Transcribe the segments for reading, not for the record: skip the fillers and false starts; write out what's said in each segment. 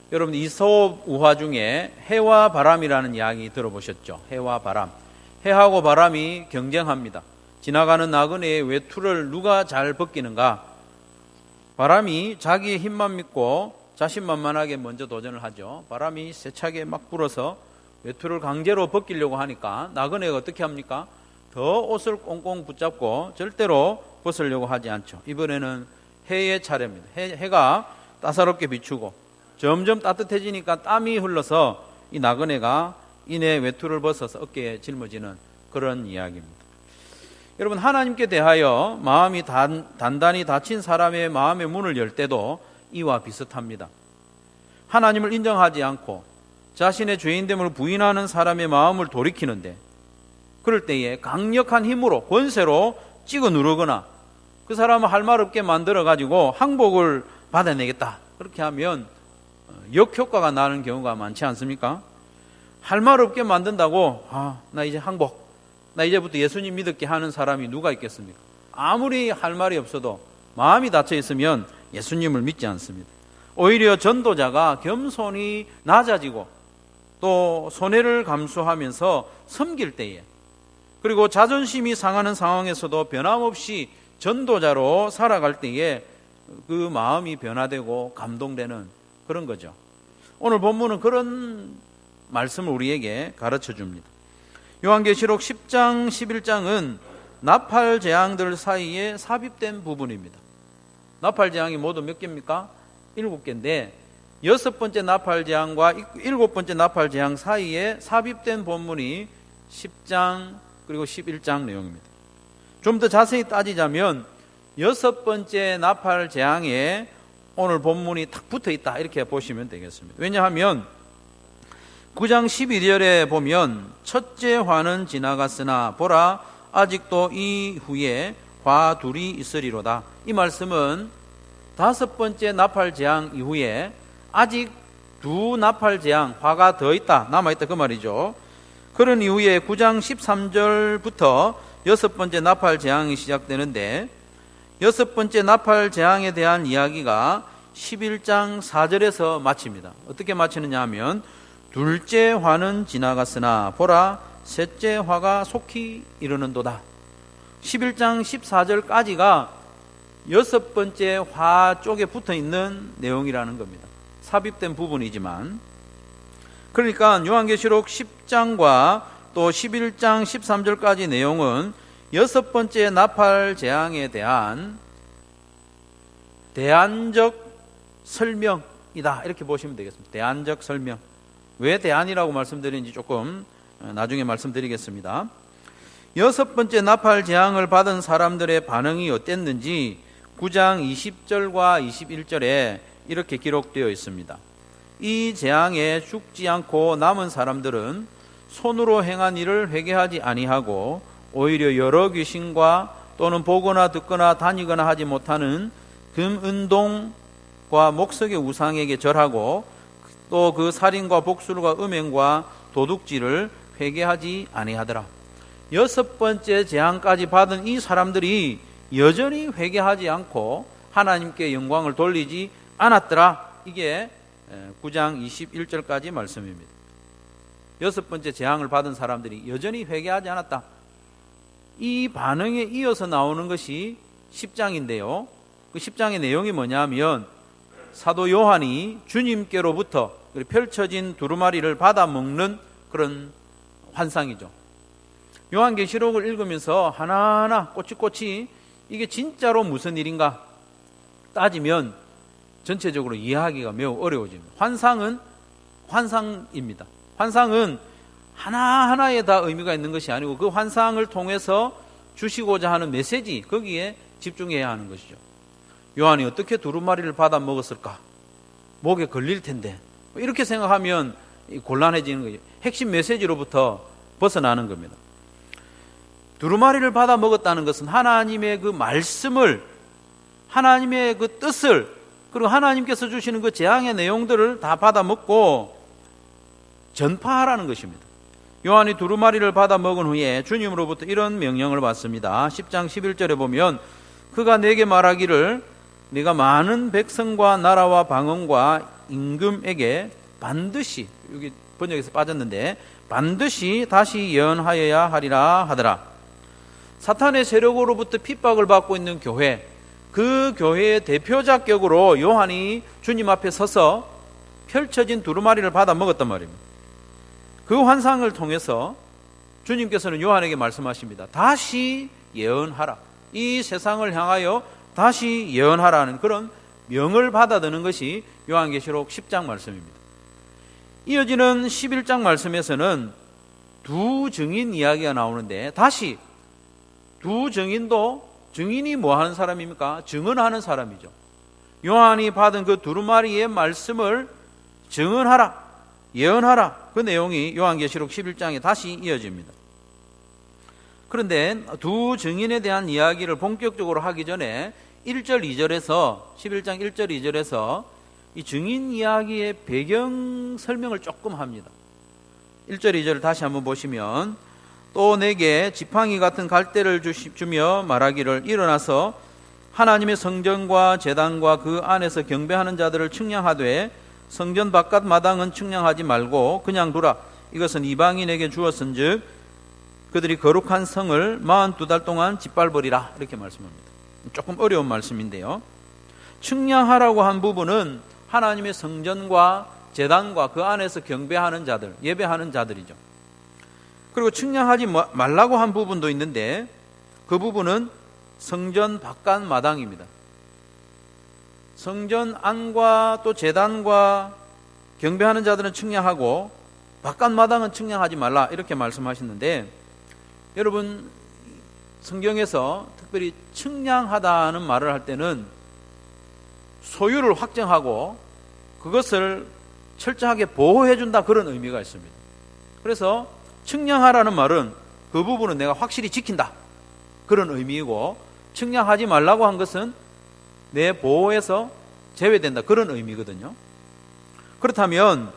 여러분 이솝 우화 중에 해와 바람이라는 이야기 들어보셨죠? 해와 바람. 해하고 바람이 경쟁합니다. 지나가는 나그네의 외투를 누가 잘 벗기는가? 바람이 자기의 힘만 믿고 자신만만하게 먼저 도전을 하죠. 바람이 세차게 막 불어서 외투를 강제로 벗기려고 하니까 나그네가 어떻게 합니까? 더 옷을 꽁꽁 붙잡고 절대로 벗으려고 하지 않죠. 이번에는 해의 차례입니다. 해가 따사롭게 비추고 점점 따뜻해지니까 땀이 흘러서 이 나그네가 이내 외투를 벗어서 어깨에 짊어지는 그런 이야기입니다. 여러분, 하나님께 대하여 마음이 단단히 닫힌 사람의 마음의 문을 열 때도 이와 비슷합니다. 하나님을 인정하지 않고 자신의 죄인됨을 부인하는 사람의 마음을 돌이키는데, 그럴 때에 강력한 힘으로 권세로 찍어 누르거나 그 사람을 할 말 없게 만들어 가지고 항복을 받아내겠다, 그렇게 하면 역효과가 나는 경우가 많지 않습니까? 할 말 없게 만든다고 나 이제 항복, 나 이제부터 예수님 믿을게 하는 사람이 누가 있겠습니까? 아무리 할 말이 없어도 마음이 닫혀 있으면 예수님을 믿지 않습니다. 오히려 전도자가 겸손히 낮아지고 또 손해를 감수하면서 섬길 때에, 그리고 자존심이 상하는 상황에서도 변함없이 전도자로 살아갈 때에 그 마음이 변화되고 감동되는 그런 거죠. 오늘 본문은 그런 말씀을 우리에게 가르쳐 줍니다. 요한계시록 10장 11장은 나팔 재앙들 사이에 삽입된 부분입니다. 나팔 재앙이 모두 몇 개입니까? 7개인데 6번째 나팔 재앙과 7번째 나팔 재앙 사이에 삽입된 본문이 10장 그리고 11장 내용입니다. 좀 더 자세히 따지자면 6번째 나팔 재앙에 오늘 본문이 탁 붙어 있다, 이렇게 보시면 되겠습니다. 왜냐하면 9장 12절에 보면 첫째 화는 지나갔으나 보라 아직도 이후에 화 둘이 있으리로다. 이 말씀은 5번째 나팔 재앙 이후에 아직 2 나팔 재앙, 화가 더 있다, 남아있다, 그 말이죠. 그런 이후에 9장 13절부터 6번째 나팔 재앙이 시작되는데, 6번째 나팔 재앙에 대한 이야기가 11장 4절에서 마칩니다. 어떻게 마치느냐 하면 둘째 화는 지나갔으나 보라 셋째 화가 속히 이르는도다. 11장 14절까지가 6번째 화 쪽에 붙어있는 내용이라는 겁니다. 삽입된 부분이지만, 그러니까 요한계시록 10장과 또 11장 13절까지 내용은 6번째 나팔 재앙에 대한 대안적 설명이다, 이렇게 보시면 되겠습니다. 대안적 설명. 왜 대안이라고 말씀드리는지 조금 나중에 말씀드리겠습니다. 6번째 나팔 재앙을 받은 사람들의 반응이 어땠는지 9장 20절과 21절에 이렇게 기록되어 있습니다. 이 재앙에 죽지 않고 남은 사람들은 손으로 행한 일을 회개하지 아니하고 오히려 여러 귀신과 또는 보거나 듣거나 다니거나 하지 못하는 금은동과 목석의 우상에게 절하고 또 그 살인과 복술과 음행과 도둑질을 회개하지 아니하더라. 6번째 재앙까지 받은 이 사람들이 여전히 회개하지 않고 하나님께 영광을 돌리지 않았더라. 이게 9장 21절까지 말씀입니다. 6번째 재앙을 받은 사람들이 여전히 회개하지 않았다. 이 반응에 이어서 나오는 것이 10장인데요. 그 10장의 내용이 뭐냐면 사도 요한이 주님께로부터 펼쳐진 두루마리를 받아 먹는 그런 환상이죠. 요한계시록을 읽으면서 하나하나 꼬치꼬치 이게 진짜로 무슨 일인가 따지면 전체적으로 이해하기가 매우 어려워집니다. 환상은 환상입니다. 환상은 하나하나에 다 의미가 있는 것이 아니고 그 환상을 통해서 주시고자 하는 메시지, 거기에 집중해야 하는 것이죠. 요한이 어떻게 두루마리를 받아 먹었을까? 목에 걸릴 텐데, 이렇게 생각하면 곤란해지는 거죠. 핵심 메시지로부터 벗어나는 겁니다. 두루마리를 받아 먹었다는 것은 하나님의 그 말씀을, 하나님의 그 뜻을, 그리고 하나님께서 주시는 그 재앙의 내용들을 다 받아 먹고 전파하라는 것입니다. 요한이 두루마리를 받아 먹은 후에 주님으로부터 이런 명령을 받습니다. 10장 11절에 보면 그가 내게 말하기를 네가 많은 백성과 나라와 방언과 임금에게 반드시, 여기 번역에서 빠졌는데 반드시 다시 예언하여야 하리라 하더라. 사탄의 세력으로부터 핍박을 받고 있는 교회, 그 교회의 대표자격으로 요한이 주님 앞에 서서 펼쳐진 두루마리를 받아 먹었단 말입니다. 그 환상을 통해서 주님께서는 요한에게 말씀하십니다. 다시 예언하라. 이 세상을 향하여 다시 예언하라는 그런 명을 받아드는 것이 요한계시록 10장 말씀입니다. 이어지는 11장 말씀에서는 두 증인 이야기가 나오는데, 다시 두 증인도, 증인이 뭐 하는 사람입니까? 증언하는 사람이죠. 요한이 받은 그 두루마리의 말씀을 증언하라, 예언하라, 그 내용이 요한계시록 11장에 다시 이어집니다. 그런데 두 증인에 대한 이야기를 본격적으로 하기 전에 1절 2절에서 11장 1절 2절에서 이 증인 이야기의 배경 설명을 조금 합니다. 1절 2절을 다시 한번 보시면, 또 내게 지팡이 같은 갈대를 주며 말하기를 일어나서 하나님의 성전과 제단과 그 안에서 경배하는 자들을 측량하되 성전 바깥 마당은 측량하지 말고 그냥 두라. 이것은 이방인에게 주었은즉 그들이 거룩한 성을 42달 동안 짓밟으리라. 이렇게 말씀합니다. 조금 어려운 말씀인데요, 측량하라고 한 부분은 하나님의 성전과 제단과 그 안에서 경배하는 자들, 예배하는 자들이죠. 그리고 측량하지 말라고 한 부분도 있는데 그 부분은 성전 바깥 마당입니다. 성전 안과 또 제단과 경배하는 자들은 측량하고 바깥 마당은 측량하지 말라, 이렇게 말씀하셨는데, 여러분 성경에서 특별히 측량하다는 말을 할 때는 소유를 확정하고 그것을 철저하게 보호해준다, 그런 의미가 있습니다. 그래서 측량하라는 말은 그 부분은 내가 확실히 지킨다, 그런 의미이고, 측량하지 말라고 한 것은 내 보호에서 제외된다, 그런 의미거든요. 그렇다면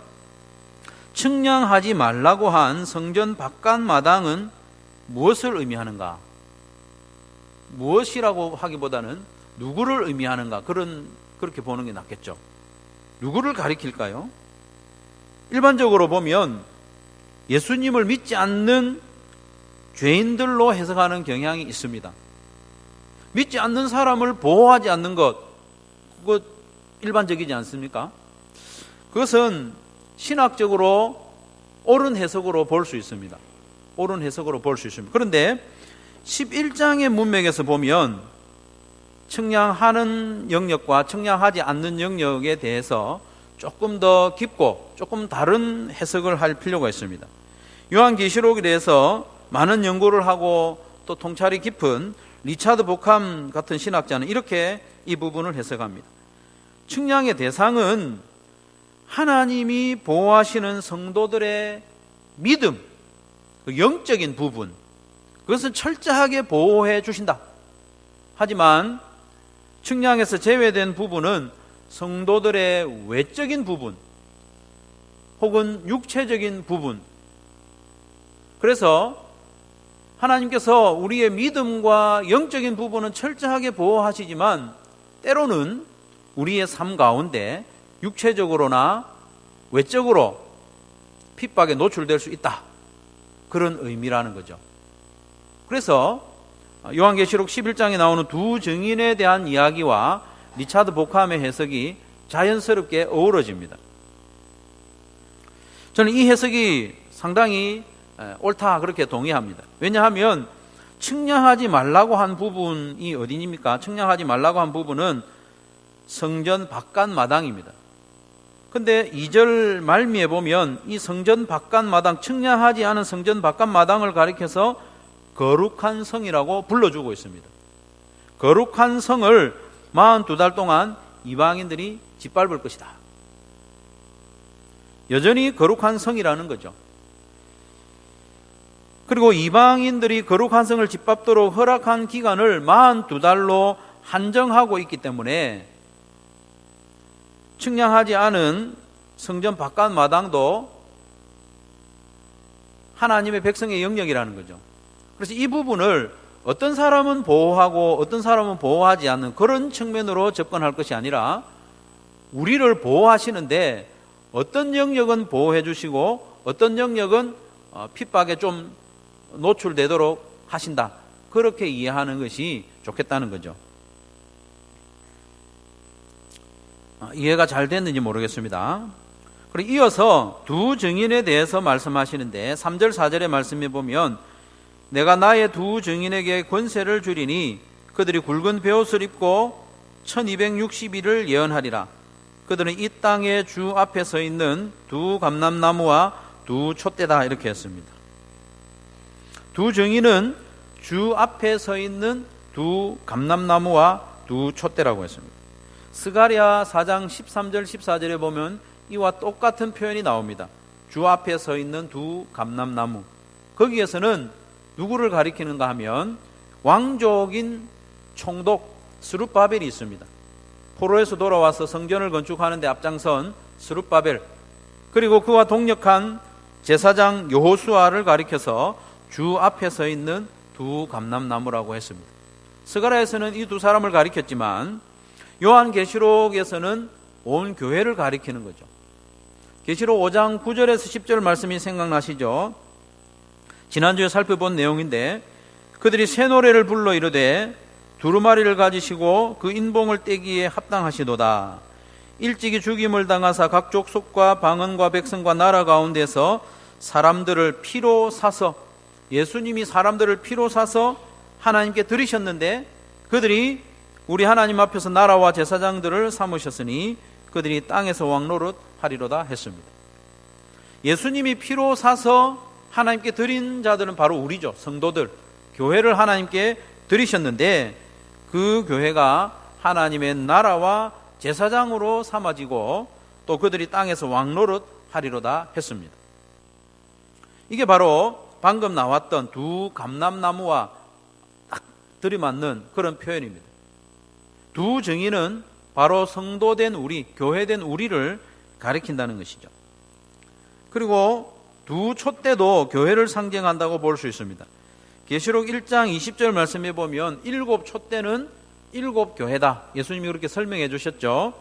측량하지 말라고 한 성전 바깥 마당은 무엇을 의미하는가? 무엇이라고 하기보다는 누구를 의미하는가? 그렇게 보는 게 낫겠죠. 누구를 가리킬까요? 일반적으로 보면 예수님을 믿지 않는 죄인들로 해석하는 경향이 있습니다. 믿지 않는 사람을 보호하지 않는 것, 그거 일반적이지 않습니까? 그것은 신학적으로 옳은 해석으로 볼 수 있습니다. 옳은 해석으로 볼 수 있습니다. 그런데 11장의 문맥에서 보면 측량하는 영역과 측량하지 않는 영역에 대해서 조금 더 깊고 조금 다른 해석을 할 필요가 있습니다. 요한계시록에 대해서 많은 연구를 하고 또 통찰이 깊은 리차드 보캄 같은 신학자는 이렇게 이 부분을 해석합니다. 측량의 대상은 하나님이 보호하시는 성도들의 믿음, 영적인 부분, 그것은 철저하게 보호해 주신다. 하지만 측량에서 제외된 부분은 성도들의 외적인 부분 혹은 육체적인 부분, 그래서 하나님께서 우리의 믿음과 영적인 부분은 철저하게 보호하시지만 때로는 우리의 삶 가운데 육체적으로나 외적으로 핍박에 노출될 수 있다, 그런 의미라는 거죠. 그래서 요한계시록 11장에 나오는 두 증인에 대한 이야기와 리차드 보캄의 해석이 자연스럽게 어우러집니다. 저는 이 해석이 상당히 옳다, 그렇게 동의합니다. 왜냐하면 측량하지 말라고 한 부분이 어디입니까? 측량하지 말라고 한 부분은 성전 바깥 마당입니다. 근데 2절 말미에 보면 이 성전 바깥 마당, 측량하지 않은 성전 바깥 마당을 가리켜서 거룩한 성이라고 불러주고 있습니다. 거룩한 성을 42달 동안 이방인들이 짓밟을 것이다. 여전히 거룩한 성이라는 거죠. 그리고 이방인들이 거룩한 성을 짓밟도록 허락한 기간을 42달로 한정하고 있기 때문에 측량하지 않은 성전 바깥 마당도 하나님의 백성의 영역이라는 거죠. 그래서 이 부분을 어떤 사람은 보호하고 어떤 사람은 보호하지 않는 그런 측면으로 접근할 것이 아니라 우리를 보호하시는데 어떤 영역은 보호해 주시고 어떤 영역은 핍박에 좀 노출되도록 하신다. 그렇게 이해하는 것이 좋겠다는 거죠. 이해가 잘 됐는지 모르겠습니다. 그리고 이어서 두 증인에 대해서 말씀하시는데 3절 4절의 말씀에 보면 내가 나의 두 증인에게 권세를 주리니 그들이 굵은 베옷을 입고 1260일을 예언하리라. 그들은 이 땅의 주 앞에 서 있는 두 감람나무와 두 촛대다. 이렇게 했습니다. 두 증인은 주 앞에 서 있는 두 감람나무와 두 촛대라고 했습니다. 스가랴 4장 13절 14절에 보면 이와 똑같은 표현이 나옵니다. 주 앞에 서 있는 두 감람나무. 거기에서는 누구를 가리키는가 하면 왕족인 총독 스룹바벨이 있습니다. 포로에서 돌아와서 성전을 건축하는 데 앞장선 스룹바벨, 그리고 그와 동력한 제사장 여호수아를 가리켜서 주 앞에 서 있는 두 감람나무라고 했습니다. 스가랴에서는 이 두 사람을 가리켰지만 요한계시록에서는 온 교회를 가리키는 거죠. 계시록 5장 9절에서 10절 말씀이 생각나시죠? 지난주에 살펴본 내용인데 그들이 새 노래를 불러 이르되 두루마리를 가지시고 그 인봉을 떼기에 합당하시도다. 일찍이 죽임을 당하사 각 족속과 방언과 백성과 나라 가운데서 사람들을 피로 사서, 예수님이 사람들을 피로 사서 하나님께 드리셨는데 그들이 우리 하나님 앞에서 나라와 제사장들을 삼으셨으니 그들이 땅에서 왕노릇 하리로다 했습니다. 예수님이 피로 사서 하나님께 드린 자들은 바로 우리죠. 성도들, 교회를 하나님께 드리셨는데 그 교회가 하나님의 나라와 제사장으로 삼아지고 또 그들이 땅에서 왕노릇 하리로다 했습니다. 이게 바로 방금 나왔던 두 감람나무와 딱 들이맞는 그런 표현입니다. 두 증인은 바로 성도된 우리, 교회된 우리를 가리킨다는 것이죠. 그리고 두 촛대도 교회를 상징한다고 볼 수 있습니다. 계시록 1장 20절 말씀해 보면 일곱 촛대는 일곱 교회다. 예수님이 그렇게 설명해 주셨죠.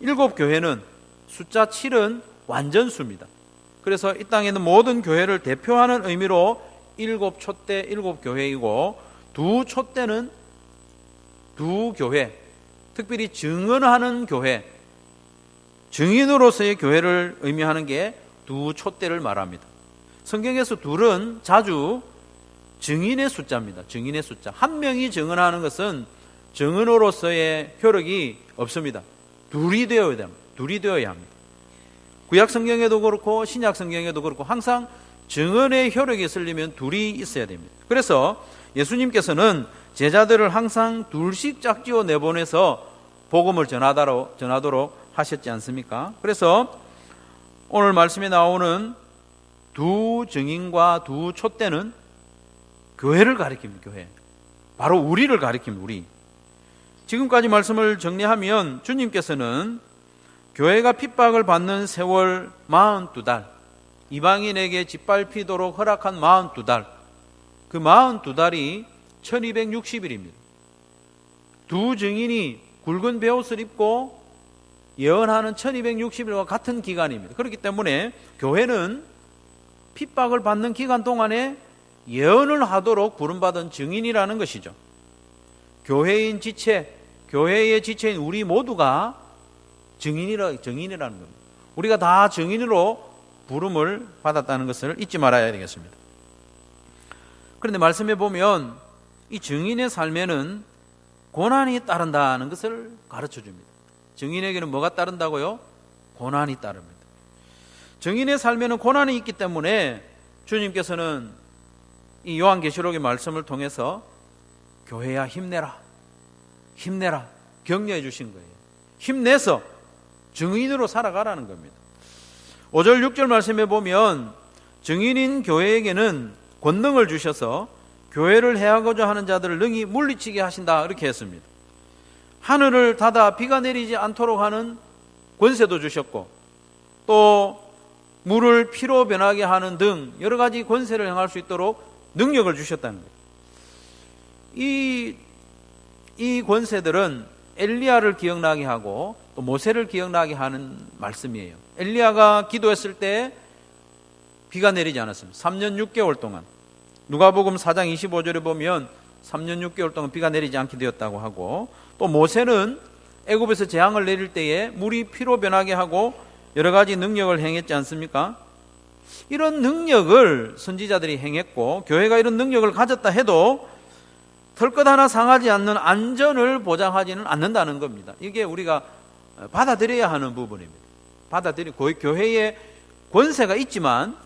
일곱 교회는 숫자 7은 완전수입니다. 그래서 이 땅에 있는 모든 교회를 대표하는 의미로 일곱 촛대, 일곱 교회이고 두 촛대는 두 교회, 특별히 증언하는 교회, 증인으로서의 교회를 의미하는 게 두 촛대를 말합니다. 성경에서 둘은 자주 증인의 숫자입니다. 증인의 숫자. 한 명이 증언하는 것은 증언으로서의 효력이 없습니다. 둘이 되어야 됩니다. 둘이 되어야 합니다. 구약 성경에도 그렇고 신약 성경에도 그렇고 항상 증언의 효력이 있으려면 둘이 있어야 됩니다. 그래서 예수님께서는 제자들을 항상 둘씩 짝지어 내보내서 복음을 전하도록 하셨지 않습니까? 그래서 오늘 말씀에 나오는 두 증인과 두 촛대는 교회를 가리킵니다. 교회. 바로 우리를 가리킵니다. 우리. 지금까지 말씀을 정리하면 주님께서는 교회가 핍박을 받는 세월 42달, 이방인에게 짓밟히도록 허락한 42달, 그 42달이 1260일입니다. 두 증인이 굵은 베옷을 입고 예언하는 1260일과 같은 기간입니다. 그렇기 때문에 교회는 핍박을 받는 기간 동안에 예언을 하도록 부름받은 증인이라는 것이죠. 교회인 지체, 교회의 지체인 우리 모두가 증인이라는 겁니다. 우리가 다 증인으로 부름을 받았다는 것을 잊지 말아야 되겠습니다. 그런데 말씀해 보면 이 증인의 삶에는 고난이 따른다는 것을 가르쳐 줍니다. 증인에게는 뭐가 따른다고요? 고난이 따릅니다. 증인의 삶에는 고난이 있기 때문에 주님께서는 이 요한계시록의 말씀을 통해서 교회야 힘내라, 힘내라 격려해 주신 거예요. 힘내서 증인으로 살아가라는 겁니다. 5절 6절 말씀에 보면 증인인 교회에게는 권능을 주셔서 교회를 해하고자 하는 자들을 능히 물리치게 하신다 이렇게 했습니다. 하늘을 닫아 비가 내리지 않도록 하는 권세도 주셨고 또 물을 피로 변하게 하는 등 여러 가지 권세를 행할 수 있도록 능력을 주셨다는 거예요. 이 권세들은 엘리야를 기억나게 하고 또 모세를 기억나게 하는 말씀이에요. 엘리야가 기도했을 때 비가 내리지 않았습니다. 3년 6개월 동안. 누가복음 4장 25절에 보면 3년 6개월 동안 비가 내리지 않게 되었다고 하고, 또 모세는 애굽에서 재앙을 내릴 때에 물이 피로 변하게 하고 여러 가지 능력을 행했지 않습니까? 이런 능력을 선지자들이 행했고 교회가 이런 능력을 가졌다 해도 털것 하나 상하지 않는 안전을 보장하지는 않는다는 겁니다. 이게 우리가 받아들여야 하는 부분입니다. 교회에 권세가 있지만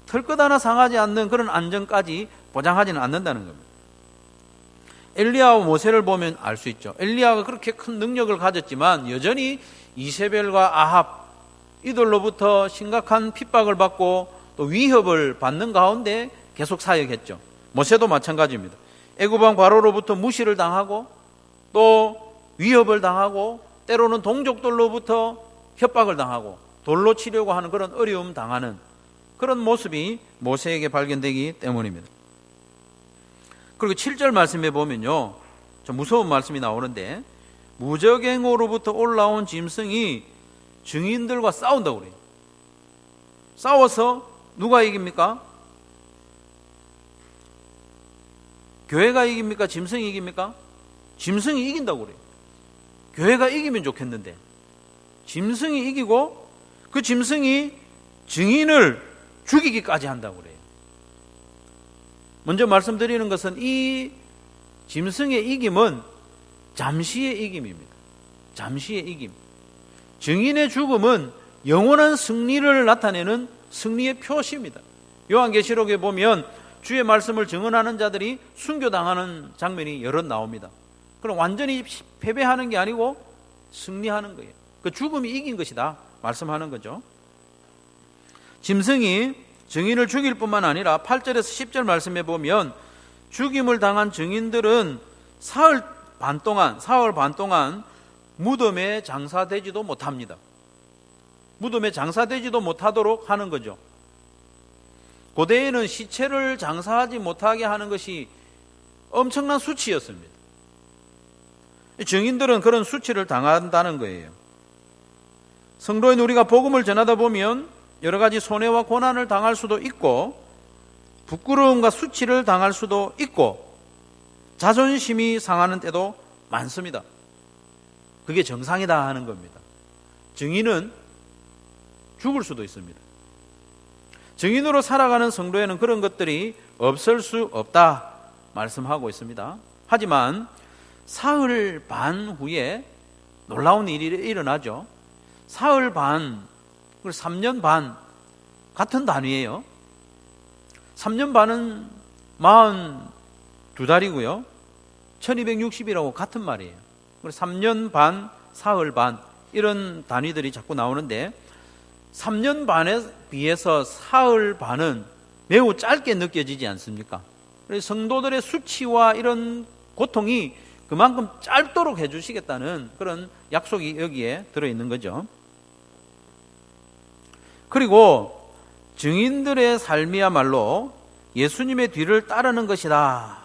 털것 하나 상하지 않는 그런 안전까지 보장하지는 않는다는 겁니다. 엘리야와 모세를 보면 알 수 있죠. 엘리야가 그렇게 큰 능력을 가졌지만 여전히 이세벨과 아합 이들로부터 심각한 핍박을 받고 또 위협을 받는 가운데 계속 사역했죠. 모세도 마찬가지입니다. 애굽왕 바로로부터 무시를 당하고 또 위협을 당하고 때로는 동족들로부터 협박을 당하고 돌로 치려고 하는 그런 어려움 당하는 그런 모습이 모세에게 발견되기 때문입니다. 그리고 7절 말씀에 보면요, 좀 무서운 말씀이 나오는데 무적행어로부터 올라온 짐승이 증인들과 싸운다고 그래요. 싸워서 누가 이깁니까? 교회가 이깁니까? 짐승이 이깁니까? 짐승이 이긴다고 그래요. 교회가 이기면 좋겠는데 짐승이 이기고 그 짐승이 증인을 죽이기까지 한다고 그래요. 먼저 말씀드리는 것은 이 짐승의 이김은 잠시의 이김입니다. 잠시의 이김. 증인의 죽음은 영원한 승리를 나타내는 승리의 표시입니다. 요한계시록에 보면 주의 말씀을 증언하는 자들이 순교당하는 장면이 여럿 나옵니다. 그럼 완전히 패배하는 게 아니고 승리하는 거예요. 그 죽음이 이긴 것이다 말씀하는 거죠. 짐승이 증인을 죽일 뿐만 아니라 8절에서 10절 말씀에 보면 죽임을 당한 증인들은 사흘 반 동안 무덤에 장사되지도 못합니다. 무덤에 장사되지도 못하도록 하는 거죠. 고대에는 시체를 장사하지 못하게 하는 것이 엄청난 수치였습니다. 증인들은 그런 수치를 당한다는 거예요. 성도인 우리가 복음을 전하다 보면 여러 가지 손해와 고난을 당할 수도 있고 부끄러움과 수치를 당할 수도 있고 자존심이 상하는 때도 많습니다. 그게 정상이다 하는 겁니다. 증인은 죽을 수도 있습니다. 증인으로 살아가는 성도에는 그런 것들이 없을 수 없다 말씀하고 있습니다. 하지만 사흘 반 후에 놀라운 일이 일어나죠. 사흘 반, 3년 반 같은 단위예요. 3년 반은 42달이고요. 1260이라고 같은 말이에요. 3년 반, 사흘 반 이런 단위들이 자꾸 나오는데 3년 반에 비해서 사흘 반은 매우 짧게 느껴지지 않습니까? 그래서 성도들의 수치와 이런 고통이 그만큼 짧도록 해주시겠다는 그런 약속이 여기에 들어있는 거죠. 그리고 증인들의 삶이야말로 예수님의 뒤를 따르는 것이다.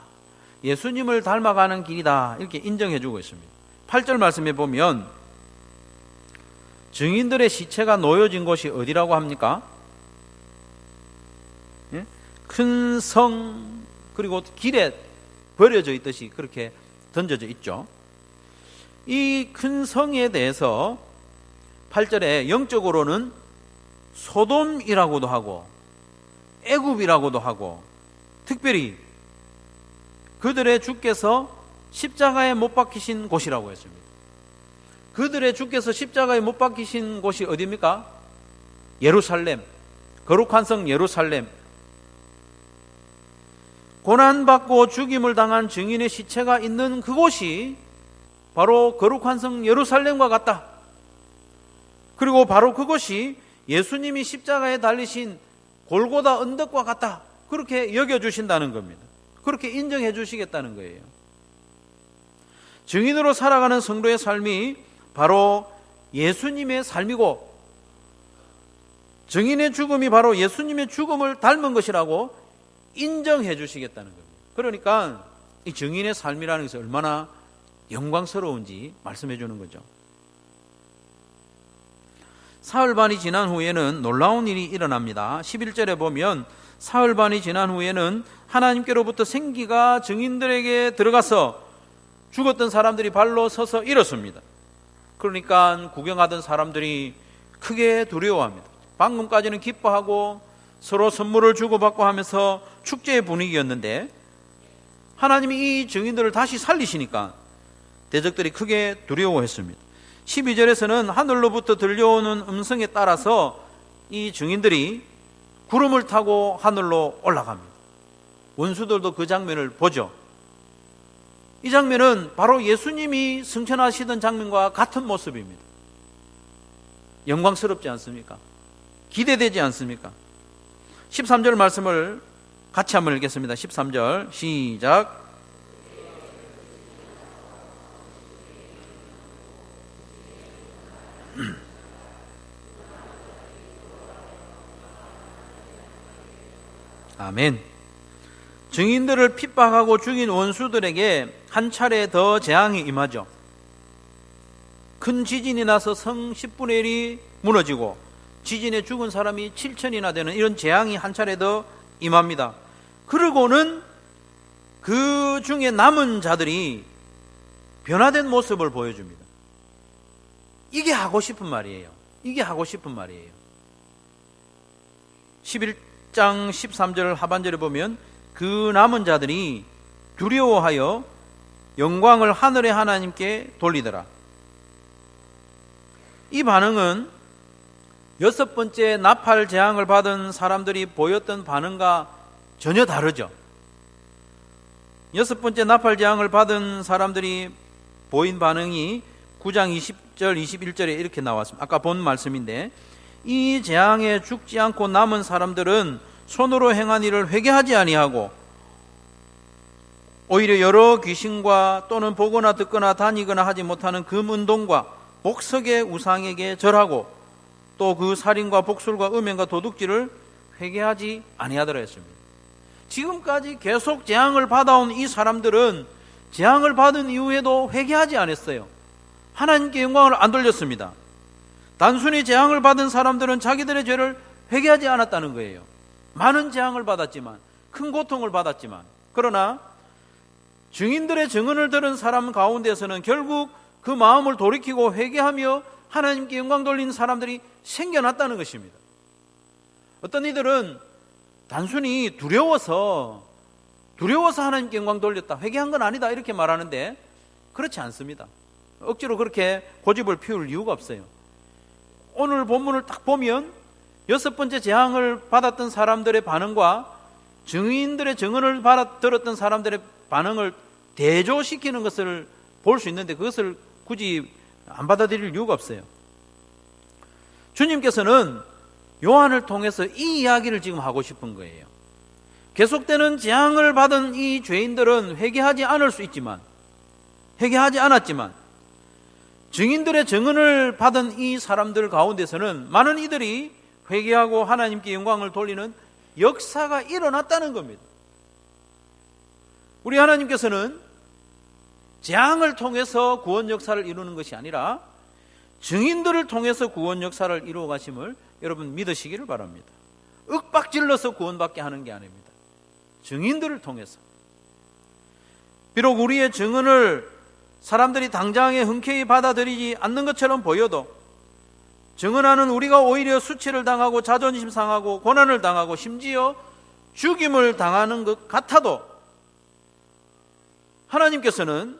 예수님을 닮아가는 길이다. 이렇게 인정해주고 있습니다. 8절 말씀에 보면 증인들의 시체가 놓여진 곳이 어디라고 합니까? 예? 큰 성 그리고 길에 버려져 있듯이 그렇게 던져져 있죠. 이 큰 성에 대해서 8절에 영적으로는 소돔이라고도 하고 애굽이라고도 하고 특별히 그들의 주께서 십자가에 못 박히신 곳이라고 했습니다. 그들의 주께서 십자가에 못 박히신 곳이 어디입니까? 예루살렘, 거룩한 성 예루살렘. 고난받고 죽임을 당한 증인의 시체가 있는 그곳이 바로 거룩한 성 예루살렘과 같다. 그리고 바로 그것이 예수님이 십자가에 달리신 골고다 언덕과 같다. 그렇게 여겨주신다는 겁니다. 그렇게 인정해 주시겠다는 거예요. 증인으로 살아가는 성도의 삶이 바로 예수님의 삶이고 증인의 죽음이 바로 예수님의 죽음을 닮은 것이라고 인정해 주시겠다는 겁니다. 그러니까 이 증인의 삶이라는 것이 얼마나 영광스러운지 말씀해 주는 거죠. 사흘 반이 지난 후에는 놀라운 일이 일어납니다. 11절에 보면 사흘 반이 지난 후에는 하나님께로부터 생기가 증인들에게 들어가서 죽었던 사람들이 발로 서서 일었습니다. 그러니까 구경하던 사람들이 크게 두려워합니다. 방금까지는 기뻐하고 서로 선물을 주고받고 하면서 축제의 분위기였는데 하나님이 이 증인들을 다시 살리시니까 대적들이 크게 두려워했습니다. 12절에서는 하늘로부터 들려오는 음성에 따라서 이 증인들이 구름을 타고 하늘로 올라갑니다. 원수들도 그 장면을 보죠. 이 장면은 바로 예수님이 승천하시던 장면과 같은 모습입니다. 영광스럽지 않습니까? 기대되지 않습니까? 13절 말씀을 같이 한번 읽겠습니다. 13절 시작. 아멘. 증인들을 핍박하고 죽인 원수들에게 한 차례 더 재앙이 임하죠. 큰 지진이 나서 성 10분의 1이 무너지고 지진에 죽은 사람이 7천이나 되는 이런 재앙이 한 차례 더 임합니다. 그러고는 그 중에 남은 자들이 변화된 모습을 보여줍니다. 이게 하고 싶은 말이에요. 이게 하고 싶은 말이에요. 11장 13절 하반절에 보면 그 남은 자들이 두려워하여 영광을 하늘의 하나님께 돌리더라. 이 반응은 여섯 번째 나팔 재앙을 받은 사람들이 보였던 반응과 전혀 다르죠. 여섯 번째 나팔 재앙을 받은 사람들이 보인 반응이 9장 20절 21절에 이렇게 나왔습니다. 아까 본 말씀인데 이 재앙에 죽지 않고 남은 사람들은 손으로 행한 일을 회개하지 아니하고 오히려 여러 귀신과 또는 보거나 듣거나 다니거나 하지 못하는 금운동과 복석의 우상에게 절하고 또 그 살인과 복술과 음행과 도둑질을 회개하지 아니하더라 했습니다. 지금까지 계속 재앙을 받아온 이 사람들은 재앙을 받은 이후에도 회개하지 않았어요. 하나님께 영광을 안 돌렸습니다. 단순히 재앙을 받은 사람들은 자기들의 죄를 회개하지 않았다는 거예요. 많은 재앙을 받았지만, 큰 고통을 받았지만, 그러나 증인들의 증언을 들은 사람 가운데서는 결국 그 마음을 돌이키고 회개하며 하나님께 영광 돌리는 사람들이 생겨났다는 것입니다. 어떤 이들은 단순히 두려워서 하나님께 영광 돌렸다, 회개한 건 아니다 이렇게 말하는데 그렇지 않습니다. 억지로 그렇게 고집을 피울 이유가 없어요. 오늘 본문을 딱 보면 여섯 번째 재앙을 받았던 사람들의 반응과 증인들의 증언을 들었던 사람들의 반응을 대조시키는 것을 볼 수 있는데 그것을 굳이 안 받아들일 이유가 없어요. 주님께서는 요한을 통해서 이 이야기를 지금 하고 싶은 거예요. 계속되는 재앙을 받은 이 죄인들은 회개하지 않았지만 증인들의 증언을 받은 이 사람들 가운데서는 많은 이들이 회개하고 하나님께 영광을 돌리는 역사가 일어났다는 겁니다. 우리 하나님께서는 재앙을 통해서 구원 역사를 이루는 것이 아니라 증인들을 통해서 구원 역사를 이루어 가심을 여러분 믿으시기를 바랍니다. 윽박질러서 구원받게 하는 게 아닙니다. 증인들을 통해서. 비록 우리의 증언을 사람들이 당장에 흔쾌히 받아들이지 않는 것처럼 보여도 증언하는 우리가 오히려 수치를 당하고 자존심 상하고 고난을 당하고 심지어 죽임을 당하는 것 같아도 하나님께서는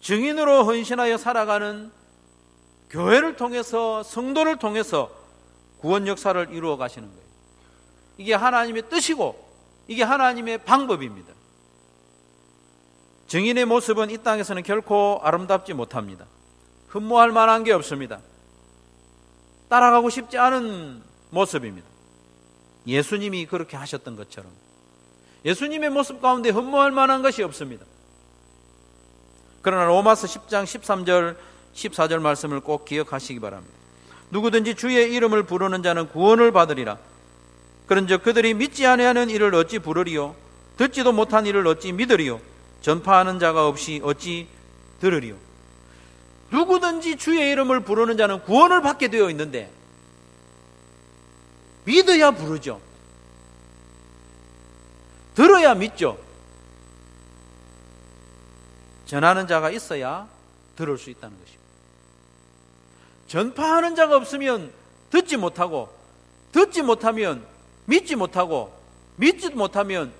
증인으로 헌신하여 살아가는 교회를 통해서 성도를 통해서 구원 역사를 이루어 가시는 거예요. 이게 하나님의 뜻이고 이게 하나님의 방법입니다. 증인의 모습은 이 땅에서는 결코 아름답지 못합니다. 흠모할 만한 게 없습니다. 따라가고 싶지 않은 모습입니다. 예수님이 그렇게 하셨던 것처럼 예수님의 모습 가운데 흠모할 만한 것이 없습니다. 그러나 로마서 10장 13절 14절 말씀을 꼭 기억하시기 바랍니다. 누구든지 주의 이름을 부르는 자는 구원을 받으리라. 그런즉 그들이 믿지 아니하는 이를 어찌 부르리요? 듣지도 못한 이를 어찌 믿으리요? 전파하는 자가 없이 어찌 들으리요. 누구든지 주의 이름을 부르는 자는 구원을 받게 되어 있는데 믿어야 부르죠. 들어야 믿죠. 전하는 자가 있어야 들을 수 있다는 것입니다. 전파하는 자가 없으면 듣지 못하고, 듣지 못하면 믿지 못하고, 믿지 못하면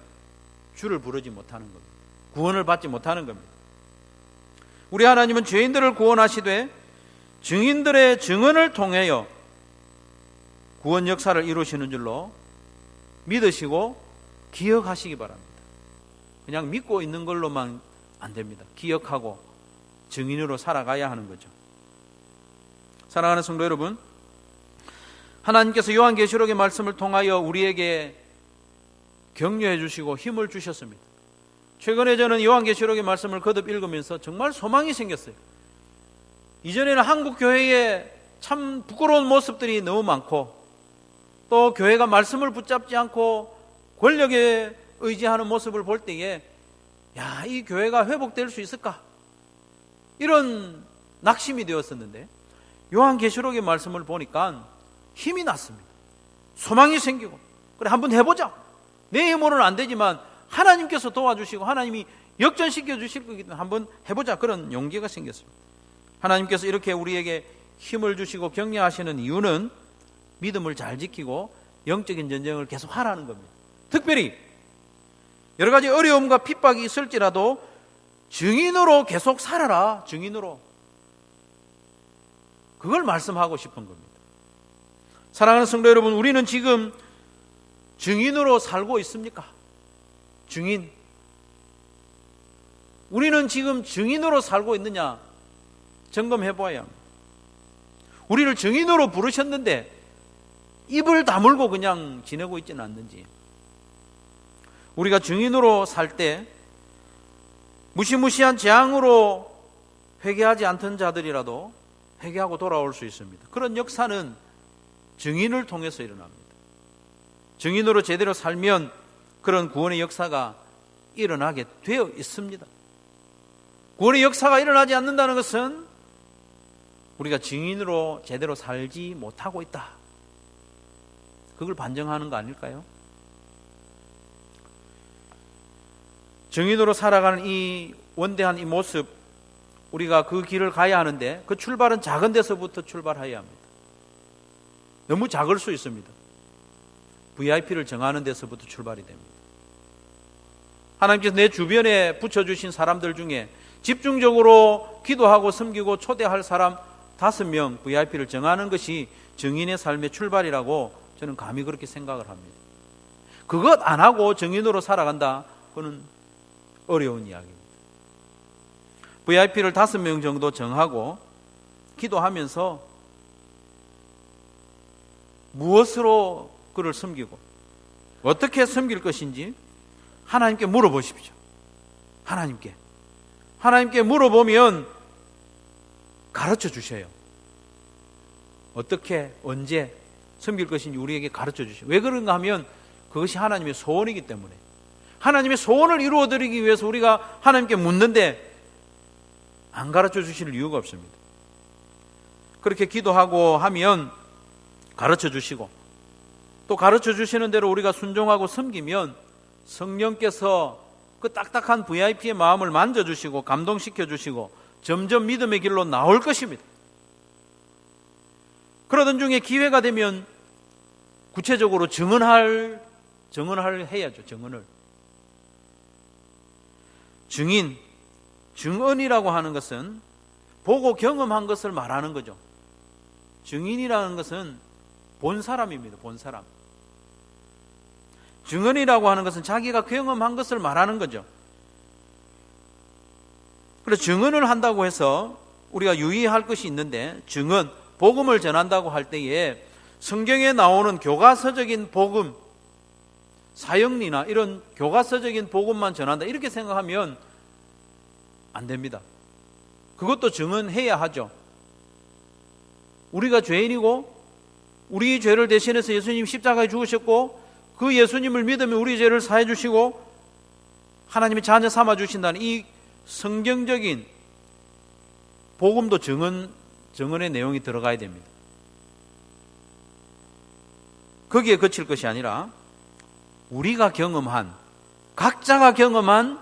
주를 부르지 못하는 겁니다. 구원을 받지 못하는 겁니다. 우리 하나님은 죄인들을 구원하시되 증인들의 증언을 통하여 구원 역사를 이루시는 줄로 믿으시고 기억하시기 바랍니다. 그냥 믿고 있는 걸로만 안 됩니다. 기억하고 증인으로 살아가야 하는 거죠. 사랑하는 성도 여러분, 하나님께서 요한계시록의 말씀을 통하여 우리에게 격려해 주시고 힘을 주셨습니다. 최근에 저는 요한계시록의 말씀을 거듭 읽으면서 정말 소망이 생겼어요. 이전에는 한국 교회에 참 부끄러운 모습들이 너무 많고, 또 교회가 말씀을 붙잡지 않고 권력에 의지하는 모습을 볼 때에 야, 이 교회가 회복될 수 있을까? 이런 낙심이 되었었는데 요한계시록의 말씀을 보니까 힘이 났습니다. 소망이 생기고, 그래 한번 해보자. 내 힘으로는 안 되지만 하나님께서 도와주시고 하나님이 역전시켜 주실 거기 때문에 한번 해보자. 그런 용기가 생겼습니다. 하나님께서 이렇게 우리에게 힘을 주시고 격려하시는 이유는 믿음을 잘 지키고 영적인 전쟁을 계속 하라는 겁니다. 특별히 여러 가지 어려움과 핍박이 있을지라도 증인으로 계속 살아라. 증인으로. 그걸 말씀하고 싶은 겁니다. 사랑하는 성도 여러분, 우리는 지금 증인으로 살고 있습니까? 증인. 우리는 지금 증인으로 살고 있느냐 점검해 보아야 합니다. 우리를 증인으로 부르셨는데 입을 다물고 그냥 지내고 있지는 않는지. 우리가 증인으로 살 때 무시무시한 재앙으로 회개하지 않던 자들이라도 회개하고 돌아올 수 있습니다. 그런 역사는 증인을 통해서 일어납니다. 증인으로 제대로 살면 그런 구원의 역사가 일어나게 되어 있습니다. 구원의 역사가 일어나지 않는다는 것은 우리가 증인으로 제대로 살지 못하고 있다. 그걸 반증하는 거 아닐까요? 증인으로 살아가는 이 원대한 이 모습, 우리가 그 길을 가야 하는데 그 출발은 작은 데서부터 출발해야 합니다. 너무 작을 수 있습니다. VIP를 정하는 데서부터 출발이 됩니다. 하나님께서 내 주변에 붙여주신 사람들 중에 집중적으로 기도하고 섬기고 초대할 사람 5명 VIP를 정하는 것이 증인의 삶의 출발이라고 저는 감히 그렇게 생각을 합니다. 그것 안 하고 증인으로 살아간다? 그건 어려운 이야기입니다. VIP를 5명 정도 정하고 기도하면서 무엇으로 그를 섬기고 어떻게 섬길 것인지 하나님께 물어보십시오. 하나님께 물어보면 가르쳐 주셔요. 어떻게 언제 섬길 것인지 우리에게 가르쳐 주셔요. 왜 그런가 하면 그것이 하나님의 소원이기 때문에, 하나님의 소원을 이루어드리기 위해서 우리가 하나님께 묻는데 안 가르쳐 주실 이유가 없습니다. 그렇게 기도하고 하면 가르쳐 주시고, 또 가르쳐 주시는 대로 우리가 순종하고 섬기면 성령께서 그 딱딱한 VIP의 마음을 만져주시고 감동시켜 주시고 점점 믿음의 길로 나올 것입니다. 그러던 중에 기회가 되면 구체적으로 증언을 해야죠. 증언이라고 하는 것은 보고 경험한 것을 말하는 거죠. 증인이라는 것은 본 사람입니다. 본 사람. 증언이라고 하는 것은 자기가 경험한 것을 말하는 거죠. 그래서 증언을 한다고 해서 우리가 유의할 것이 있는데, 증언, 복음을 전한다고 할 때에 성경에 나오는 교과서적인 복음, 사형리나 이런 교과서적인 복음만 전한다 이렇게 생각하면 안 됩니다. 그것도 증언해야 하죠. 우리가 죄인이고 우리 죄를 대신해서 예수님 십자가에 죽으셨고 그 예수님을 믿으면 우리 죄를 사해 주시고 하나님이 자녀 삼아 주신다는 이 성경적인 복음도 증언의 내용이 들어가야 됩니다. 거기에 그칠 것이 아니라 우리가 경험한, 각자가 경험한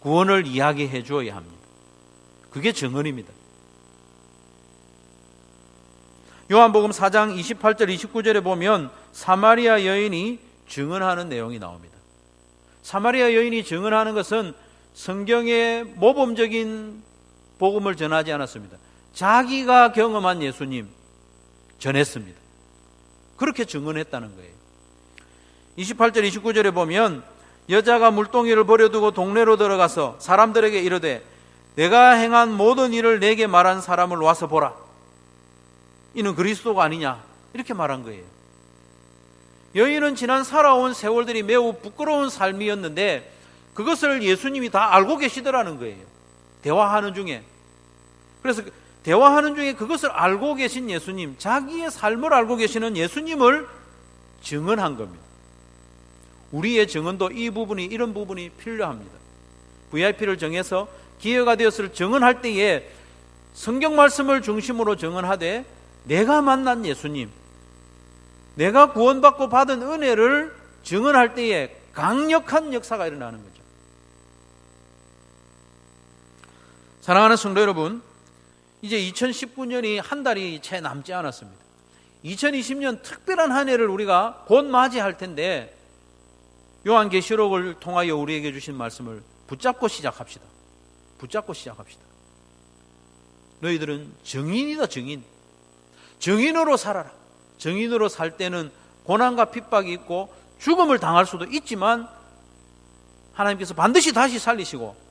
구원을 이야기해 주어야 합니다. 그게 증언입니다. 요한복음 4장 28절 29절에 보면 사마리아 여인이 증언하는 내용이 나옵니다. 사마리아 여인이 증언하는 것은 성경의 모범적인 복음을 전하지 않았습니다. 자기가 경험한 예수님 전했습니다. 그렇게 증언했다는 거예요. 28절 29절에 보면 여자가 물동이를 버려두고 동네로 들어가서 사람들에게 이르되 내가 행한 모든 일을 내게 말한 사람을 와서 보라. 이는 그리스도가 아니냐, 이렇게 말한 거예요. 여인은 지난 살아온 세월들이 매우 부끄러운 삶이었는데 그것을 예수님이 다 알고 계시더라는 거예요. 대화하는 중에. 그래서 대화하는 중에 그것을 알고 계신 예수님, 자기의 삶을 알고 계시는 예수님을 증언한 겁니다. 우리의 증언도 이런 부분이 필요합니다. VIP를 정해서 기회가 되었을 증언할 때에 성경 말씀을 중심으로 증언하되 내가 만난 예수님, 내가 구원받고 받은 은혜를 증언할 때에 강력한 역사가 일어나는 거죠. 사랑하는 성도 여러분, 이제 2019년이 한 달이 채 남지 않았습니다. 2020년 특별한 한 해를 우리가 곧 맞이할 텐데 요한계시록을 통하여 우리에게 주신 말씀을 붙잡고 시작합시다. 붙잡고 시작합시다. 너희들은 증인이다, 증인. 증인으로 살아라. 증인으로 살 때는 고난과 핍박이 있고 죽음을 당할 수도 있지만 하나님께서 반드시 다시 살리시고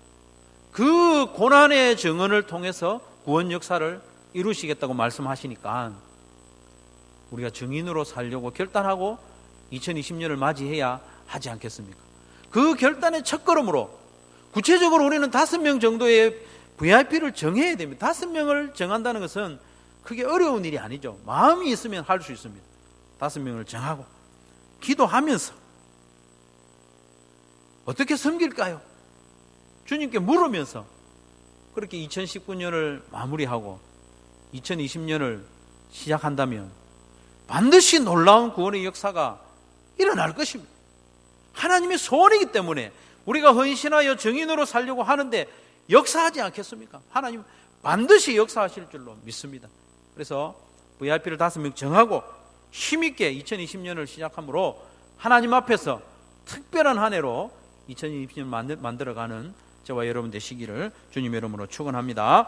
그 고난의 증언을 통해서 구원 역사를 이루시겠다고 말씀하시니까 우리가 증인으로 살려고 결단하고 2020년을 맞이해야 하지 않겠습니까? 그 결단의 첫걸음으로 구체적으로 우리는 5명 정도의 VIP를 정해야 됩니다. 5명을 정한다는 것은 그게 어려운 일이 아니죠. 마음이 있으면 할 수 있습니다. 5명을 정하고 기도하면서 어떻게 섬길까요? 주님께 물으면서 그렇게 2019년을 마무리하고 2020년을 시작한다면 반드시 놀라운 구원의 역사가 일어날 것입니다. 하나님의 소원이기 때문에 우리가 헌신하여 증인으로 살려고 하는데 역사하지 않겠습니까? 하나님 반드시 역사하실 줄로 믿습니다. 그래서 VIP를 5명 정하고 힘있게 2020년을 시작함으로 하나님 앞에서 특별한 한 해로 2020년 만들어가는 저와 여러분 되시기를 주님의 이름으로 축원합니다.